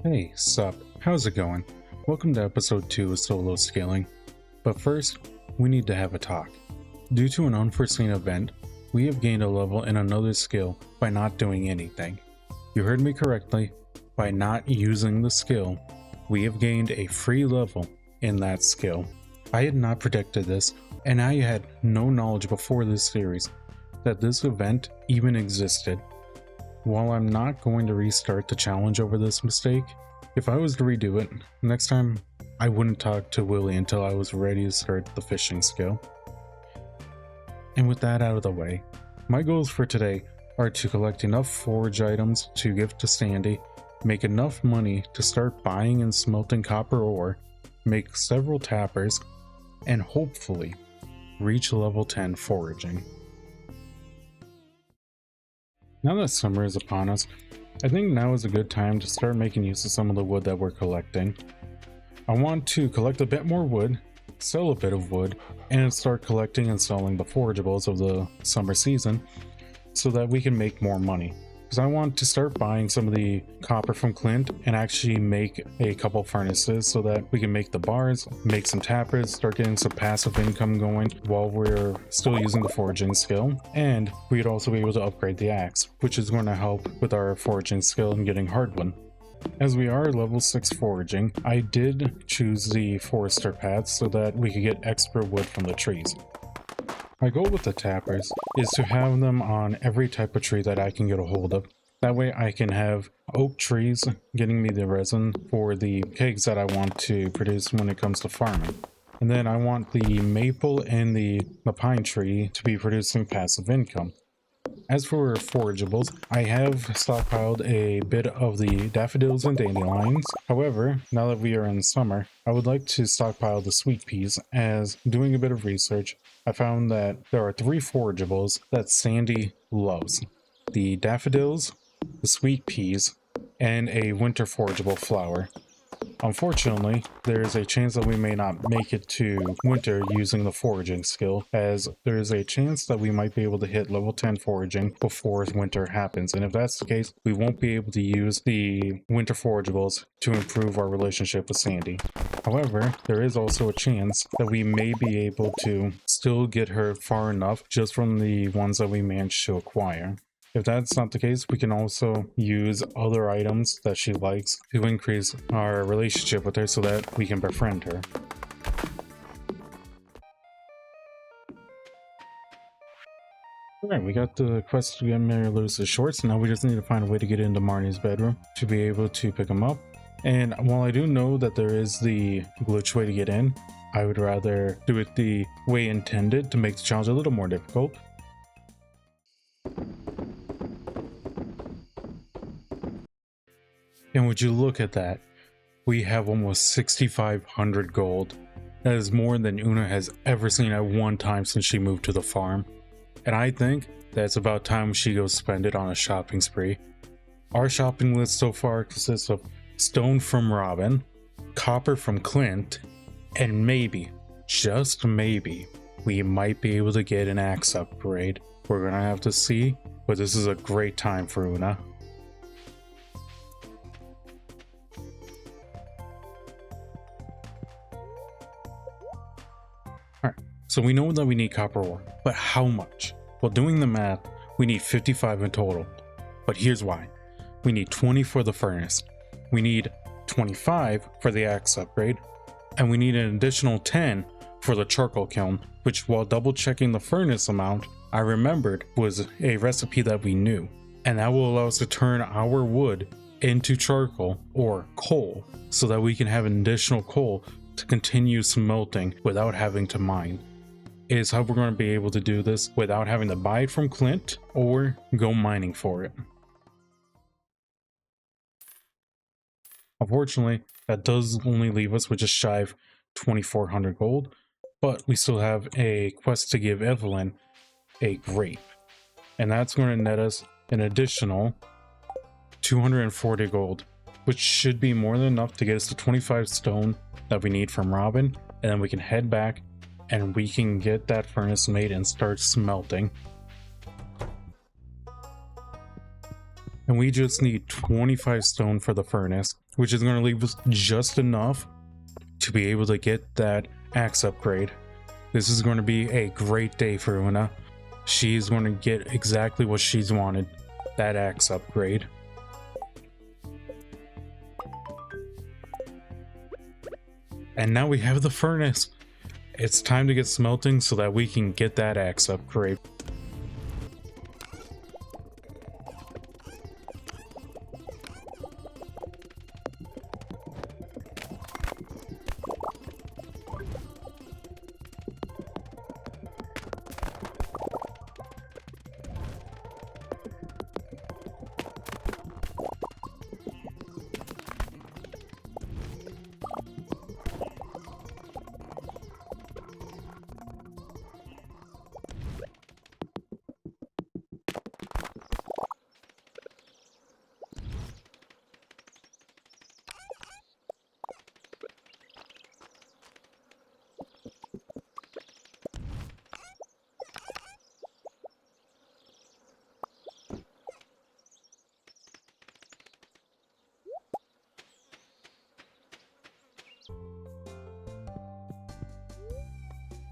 Hey, sup, how's it going? Welcome to episode 2 of Solo Scaling. But first, we need to have a talk. Due to an unforeseen event, we have gained a level in another skill by not doing anything. You heard me correctly, by not using the skill, we have gained a free level in that skill. I had not predicted this, and I had no knowledge before this series that this event even existed. While I'm not going to restart the challenge over this mistake, if I was to redo it, next time I wouldn't talk to Willie until I was ready to start the fishing skill. And with that out of the way, my goals for today are to collect enough forage items to give to Sandy, make enough money to start buying and smelting copper ore, make several tappers, and hopefully reach level 10 foraging. Now that summer is upon us, I think now is a good time to start making use of some of the wood that we're collecting. I want to collect a bit more wood, sell a bit of wood, and start collecting and selling the forageables of the summer season so that we can make more money. Because I want to start buying some of the copper from Clint and actually make a couple furnaces so that we can make the bars, make some tappers, start getting some passive income going while we're still using the foraging skill. And we'd also be able to upgrade the axe, which is going to help with our foraging skill and getting hardwood. As we are level 6 foraging, I did choose the forester path so that we could get extra wood from the trees. My goal with the tappers is to have them on every type of tree that I can get a hold of. That way I can have oak trees getting me the resin for the kegs that I want to produce when it comes to farming. And then I want the maple and the pine tree to be producing passive income. As for forageables, I have stockpiled a bit of the daffodils and dandelions. However, now that we are in summer, I would like to stockpile the sweet peas, as doing a bit of research, I found that there are 3 forageables that Sandy loves. The daffodils, the sweet peas, and a winter forageable flower. Unfortunately, there is a chance that we may not make it to winter using the foraging skill, as there is a chance that we might be able to hit level 10 foraging before winter happens, and if that's the case, we won't be able to use the winter forageables to improve our relationship with Sandy. However, there is also a chance that we may be able to still get her far enough just from the ones that we managed to acquire. If that's not the case, we can also use other items that she likes to increase our relationship with her so that we can befriend her. Alright, we got the quest to get Mary Lewis's shorts, now we just need to find a way to get into Marnie's bedroom to be able to pick them up. And while I do know that there is the glitch way to get in, I would rather do it the way intended to make the challenge a little more difficult. And would you look at that? We have almost 6,500 gold. That is more than Una has ever seen at one time since she moved to the farm. And I think that it's about time she goes spend it on a shopping spree. Our shopping list so far consists of stone from Robin, copper from Clint, and maybe, just maybe, we might be able to get an axe upgrade. We're gonna have to see, but this is a great time for Una. So we know that we need copper ore, but how much? Well, doing the math, we need 55 in total. But here's why. We need 20 for the furnace. We need 25 for the axe upgrade. And we need an additional 10 for the charcoal kiln, which, while double checking the furnace amount, I remembered was a recipe that we knew. And that will allow us to turn our wood into charcoal or coal so that we can have an additional coal to continue smelting without having to mine. Is how we're going to be able to do this without having to buy it from Clint or go mining for it. Unfortunately, that does only leave us with just shy of 2,400 gold, but we still have a quest to give Evelyn a grape, and that's going to net us an additional 240 gold, which should be more than enough to get us to 25 stone that we need from Robin, and then we can head back and we can get that furnace made and start smelting. And we just need 25 stone for the furnace, which is going to leave us just enough to be able to get that axe upgrade. This is going to be a great day for Una. She's going to get exactly what she's wanted, that axe upgrade. And now we have the furnace. It's time to get smelting so that we can get that axe upgrade.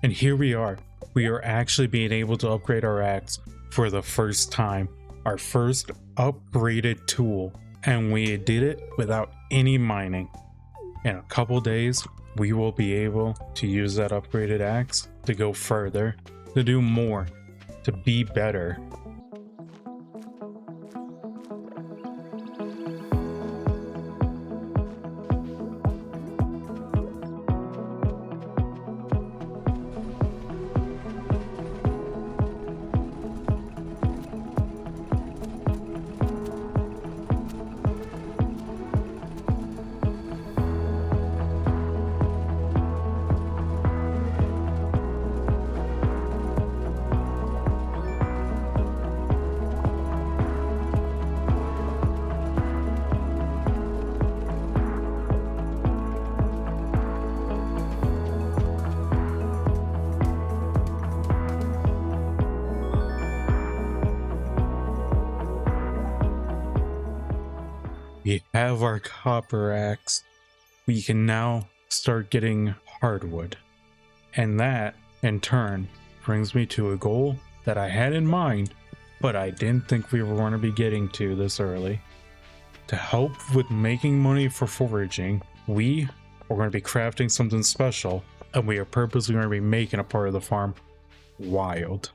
And here we are. We are actually being able to upgrade our axe for the first time. Our first upgraded tool. And we did it without any mining. In a couple days, we will be able to use that upgraded axe to go further, to do more, to be better. We have our copper axe. We can now start getting hardwood. And that, in turn, brings me to a goal that I had in mind, but I didn't think we were going to be getting to this early. To help with making money for foraging, we are going to be crafting something special, and we are purposely going to be making a part of the farm wild.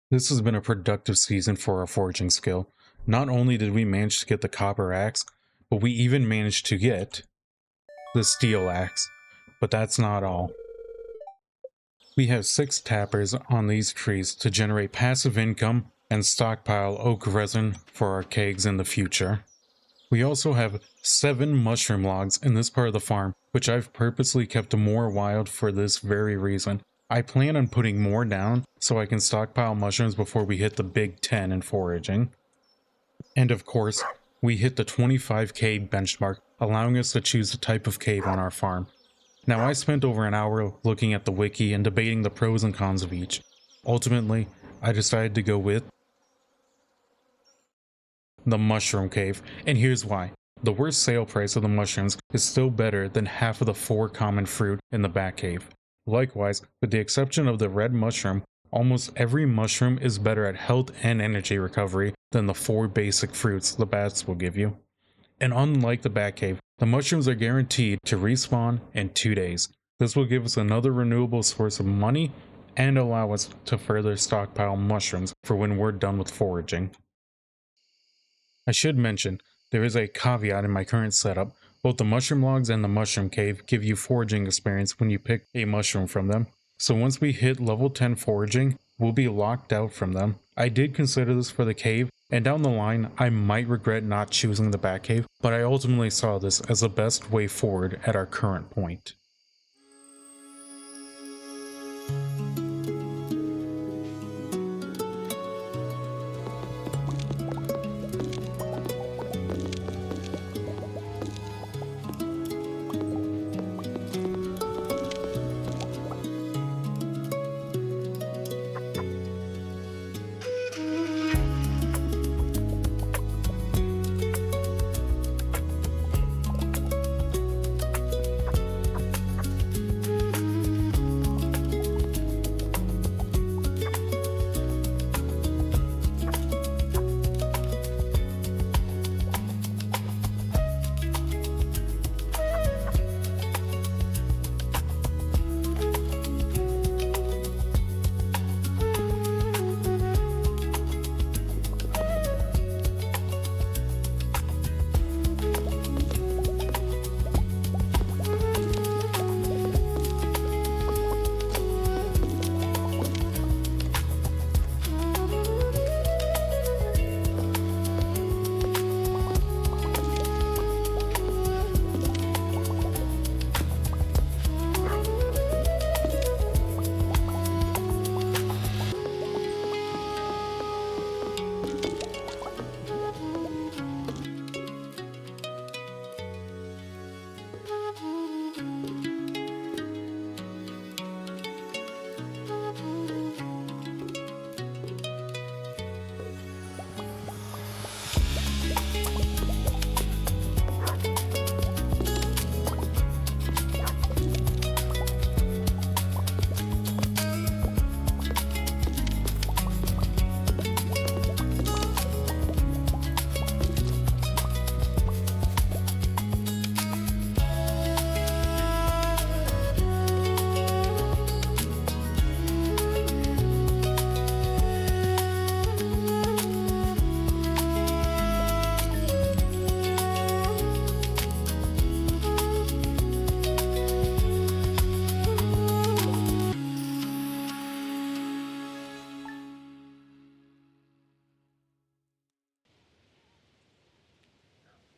This has been a productive season for our foraging skill. Not only did we manage to get the copper axe, but we even managed to get the steel axe. But that's not all. We have 6 tappers on these trees to generate passive income and stockpile oak resin for our kegs in the future. We also have 7 mushroom logs in this part of the farm, which I've purposely kept more wild for this very reason. I plan on putting more down so I can stockpile mushrooms before we hit the big 10 in foraging. And of course, we hit the 25k benchmark, allowing us to choose the type of cave on our farm. Now, I spent over an hour looking at the wiki and debating the pros and cons of each. Ultimately, I decided to go with the mushroom cave, and here's why. The worst sale price of the mushrooms is still better than half of the 4 common fruit in the bat cave. Likewise, with the exception of the red mushroom, almost every mushroom is better at health and energy recovery than the 4 basic fruits the bats will give you. And unlike the bat cave, the mushrooms are guaranteed to respawn in 2 days. This will give us another renewable source of money and allow us to further stockpile mushrooms for when we're done with foraging. I should mention, there is a caveat in my current setup. Both the mushroom logs and the mushroom cave give you foraging experience when you pick a mushroom from them. So once we hit level 10 foraging, we'll be locked out from them. I did consider this for the cave, and down the line, I might regret not choosing the bat cave, but I ultimately saw this as the best way forward at our current point.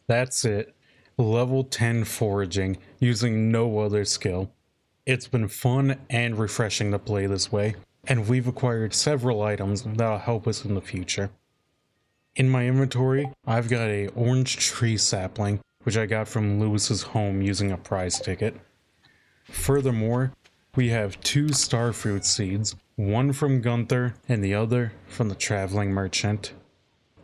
That's it. Level 10 foraging using no other skill. It's been fun and refreshing to play this way, and we've acquired several items that'll help us in the future. In my inventory, I've got a orange tree sapling, which I got from Lewis's home using a prize ticket. Furthermore, we have 2 starfruit seeds, one from Gunther and the other from the traveling merchant.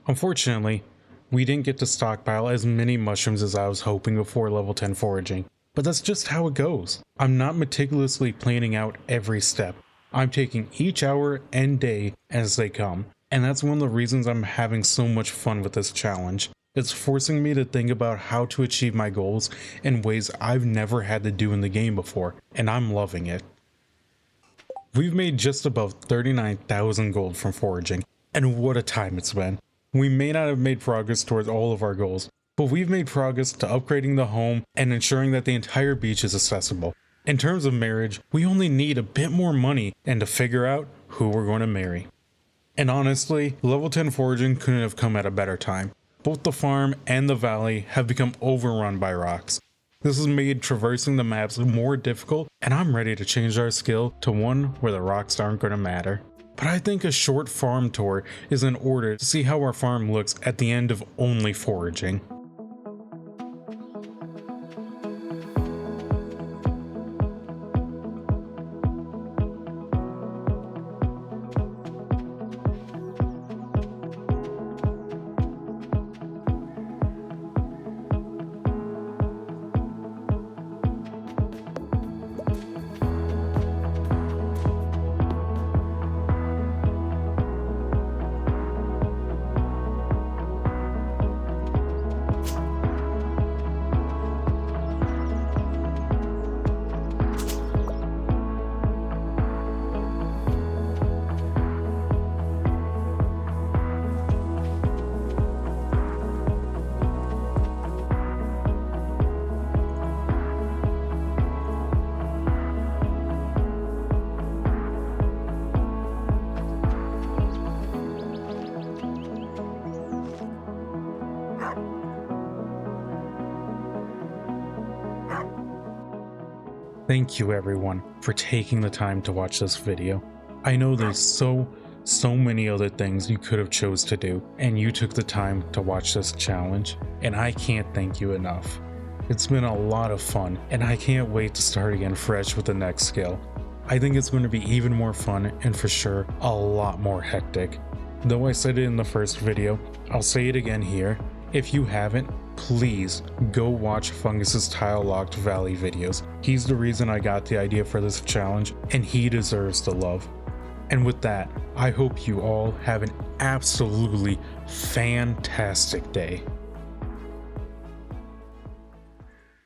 Unfortunately, we didn't get to stockpile as many mushrooms as I was hoping before level 10 foraging, but that's just how it goes. I'm not meticulously planning out every step. I'm taking each hour and day as they come, and that's one of the reasons I'm having so much fun with this challenge. It's forcing me to think about how to achieve my goals in ways I've never had to do in the game before, and I'm loving it. We've made just above 39,000 gold from foraging, and what a time it's been. We may not have made progress towards all of our goals, but we've made progress to upgrading the home and ensuring that the entire beach is accessible. In terms of marriage, we only need a bit more money and to figure out who we're going to marry. And honestly, level 10 foraging couldn't have come at a better time. Both the farm and the valley have become overrun by rocks. This has made traversing the maps more difficult, and I'm ready to change our skill to one where the rocks aren't going to matter. But I think a short farm tour is in order to see how our farm looks at the end of only foraging. Thank you everyone for taking the time to watch this video. I know there's so many other things you could have chose to do, and you took the time to watch this challenge, and I can't thank you enough. It's been a lot of fun, and I can't wait to start again fresh with the next skill. I think it's going to be even more fun and for sure a lot more hectic. Though I said it in the first video, I'll say it again here. If you haven't, please go watch Fungus's tile locked valley videos. He's the reason I got the idea for this challenge, and he deserves the love. And with that, I hope you all have an absolutely fantastic day.